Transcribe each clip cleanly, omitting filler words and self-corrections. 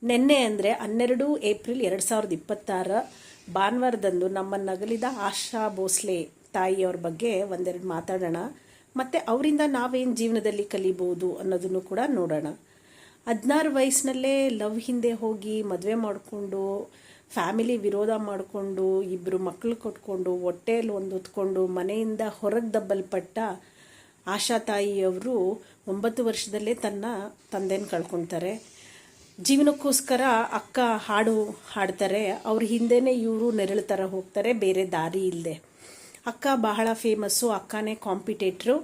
ನಿನ್ನೆ ಅಂದರೆ 12 ಏಪ್ರಿಲ್ 2026 ಭಾನುವಾರದಂದು ನಮ್ಮನ್ನಗಲಿದ ಆಶಾ ಭೋಸ್ಲೆ ತಾಯಿಯವ್ರ ಬಗ್ಗೆ ಒಂದೆರಡು ಮಾತಾಡೋಣ. ಮತ್ತು ಅವರಿಂದ ನಾವೇನು ಜೀವನದಲ್ಲಿ ಕಲಿಬೋದು ಅನ್ನೋದನ್ನು ಕೂಡ ನೋಡೋಣ. 16 ವಯಸ್ಸಿನಲ್ಲೇ ಲವ್ ಹಿಂದೆ ಹೋಗಿ ಮದುವೆ ಮಾಡಿಕೊಂಡು ಫ್ಯಾಮಿಲಿ ವಿರೋಧ ಮಾಡಿಕೊಂಡು ಇಬ್ಬರು ಮಕ್ಕಳು ಕೊಟ್ಕೊಂಡು ಹೊಟ್ಟೆಯಲ್ಲಿ ಒಂದು ಹೊತ್ಕೊಂಡು ಮನೆಯಿಂದ ಹೊರಗೆ ದಬ್ಬಲ್ಪಟ್ಟ ಆಶಾ ತಾಯಿಯವರು 9 ವರ್ಷದಲ್ಲೇ ತನ್ನ ತಂದೆನ ಕಳ್ಕೊಳ್ತಾರೆ. ಜೀವನಕ್ಕೋಸ್ಕರ ಅಕ್ಕ ಹಾಡು ಹಾಡ್ತಾರೆ. ಅವ್ರ ಹಿಂದೆನೇ ಇವರು ನೆರಳು ಥರ ಹೋಗ್ತಾರೆ, ಬೇರೆ ದಾರಿ ಇಲ್ಲದೆ. ಅಕ್ಕ ಬಹಳ ಫೇಮಸ್ಸು, ಅಕ್ಕನೇ ಕಾಂಪಿಟೇಟ್ರು.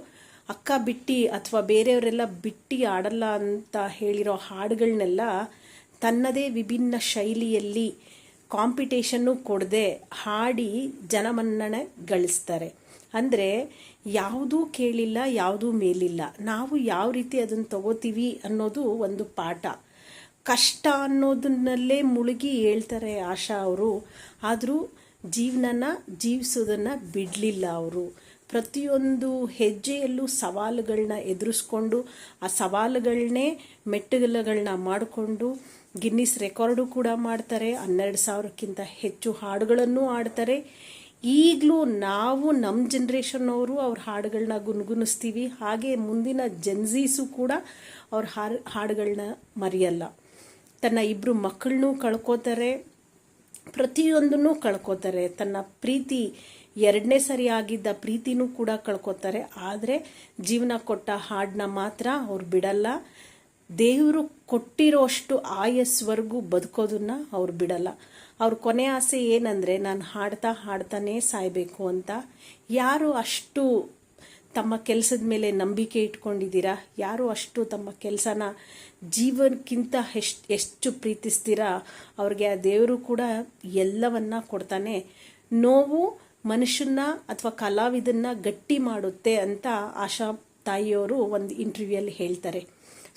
ಅಕ್ಕ ಬಿಟ್ಟು ಅಥವಾ ಬೇರೆಯವರೆಲ್ಲ ಬಿಟ್ಟು ಆಡಲ್ಲ ಅಂತ ಹೇಳಿರೋ ಹಾಡುಗಳನ್ನೆಲ್ಲ ತನ್ನದೇ ವಿಭಿನ್ನ ಶೈಲಿಯಲ್ಲಿ ಕಾಂಪಿಟೇಷನ್ನು ಕೊಡದೆ ಹಾಡಿ ಜನಮನ್ನಣೆ ಗಳಿಸ್ತಾರೆ. ಅಂದರೆ ಯಾವುದೂ ಕೇಳಿಲ್ಲ, ಯಾವುದೂ ಮೇಲಿಲ್ಲ, ನಾವು ಯಾವ ರೀತಿ ಅದನ್ನು ತಗೋತೀವಿ ಅನ್ನೋದು ಒಂದು ಪಾಠ. ಕಷ್ಟ ಅನ್ನೋದನ್ನಲ್ಲೇ ಮುಳುಗಿ ಹೇಳ್ತಾರೆ ಆಶಾ ಅವರು. ಆದರೂ ಜೀವನನ ಜೀವಿಸೋದನ್ನು ಬಿಡಲಿಲ್ಲ ಅವರು. ಪ್ರತಿಯೊಂದು ಹೆಜ್ಜೆಯಲ್ಲೂ ಸವಾಲುಗಳನ್ನ ಎದುರಿಸ್ಕೊಂಡು ಆ ಸವಾಲುಗಳನ್ನೇ ಮೆಟ್ಟಿಲುಗಳನ್ನ ಮಾಡಿಕೊಂಡು ಗಿನ್ನಿಸ್ ರೆಕಾರ್ಡು ಕೂಡ ಮಾಡ್ತಾರೆ. 12,000ಕ್ಕಿಂತ ಹೆಚ್ಚು ಹಾಡುಗಳನ್ನು ಹಾಡ್ತಾರೆ. ಈಗಲೂ ನಾವು ನಮ್ಮ ಜನ್ರೇಷನ್ನವರು ಅವ್ರ ಹಾಡುಗಳನ್ನ ಗುನ್ಗುನಿಸ್ತೀವಿ. ಹಾಗೆ ಮುಂದಿನ ಜನ್ಝೀಸು ಕೂಡ ಅವ್ರ ಹಾಡುಗಳನ್ನ ಮರೆಯಲ್ಲ. ತನ್ನ 2 ಮಕ್ಕಳನ್ನೂ ಕಳ್ಕೋತಾರೆ, ಪ್ರತಿಯೊಂದನ್ನು ಕಳ್ಕೋತಾರೆ. ತನ್ನ ಪ್ರೀತಿ 2ನೇ ಸರಿ ಆಗಿದ್ದ ಪ್ರೀತಿನೂ ಕೂಡ ಕಳ್ಕೋತಾರೆ. ಆದರೆ ಜೀವನ ಕೊಟ್ಟ ಹಾಡನ್ನ ಮಾತ್ರ ಅವ್ರು ಬಿಡಲ್ಲ. ದೇವರು ಕೊಟ್ಟಿರೋಷ್ಟು ಆಯಸ್ವರೆಗೂ ಬದುಕೋದನ್ನ ಅವ್ರು ಬಿಡಲ್ಲ. ಅವ್ರ ಕೊನೆ ಆಸೆ ಏನಂದರೆ, ನಾನು ಹಾಡ್ತಾನೇ ಸಾಯಬೇಕು ಅಂತ. ಯಾರು ಅಷ್ಟು ತಮ್ಮ ಕೆಲಸದ ಮೇಲೆ ನಂಬಿಕೆ ಇಟ್ಕೊಂಡಿದ್ದೀರಾ, ಯಾರು ಅಷ್ಟು ತಮ್ಮ ಕೆಲಸನ ಜೀವನಕ್ಕಿಂತ ಎಷ್ಟು ಪ್ರೀತಿಸ್ತೀರಾ, ಅವ್ರಿಗೆ ಆ ದೇವರು ಕೂಡ ಎಲ್ಲವನ್ನ ಕೊಡ್ತಾನೆ. ನೋವು ಮನುಷ್ಯನ ಅಥವಾ ಕಲಾವಿದನ್ನ ಗಟ್ಟಿ ಮಾಡುತ್ತೆ ಅಂತ ಆಶಾ ತಾಯಿಯವರು ಒಂದು ಇಂಟರ್ವ್ಯೂಯಲ್ಲಿ ಹೇಳ್ತಾರೆ.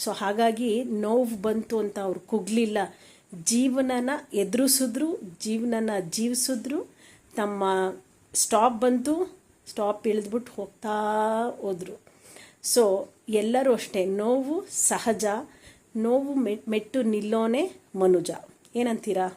ಸೊ ಹಾಗಾಗಿ ನೋವು ಬಂತು ಅಂತ ಅವ್ರು ಕುಗ್ಲಿಲ್ಲ, ಜೀವನನ ಎದುರಿಸಿದ್ರು, ಜೀವನನ ಜೀವಿಸಿದ್ರು. ತಮ್ಮ ಸ್ಟಾಪ್ ಬಂತು, ಸ್ಟಾಪ್ ಇಳಿದ್ಬಿಟ್ಟು ಹೋಗ್ತಾ ಹೋದ್ರು. ಸೊ ಎಲ್ಲರೂ ಅಷ್ಟೇ, ನೋವು ಸಹಜ, ನೋವು ಮೆಟ್ಟು ನಿಲ್ಲೋನೆ ಮನುಜ. ಏನಂತೀರಾ?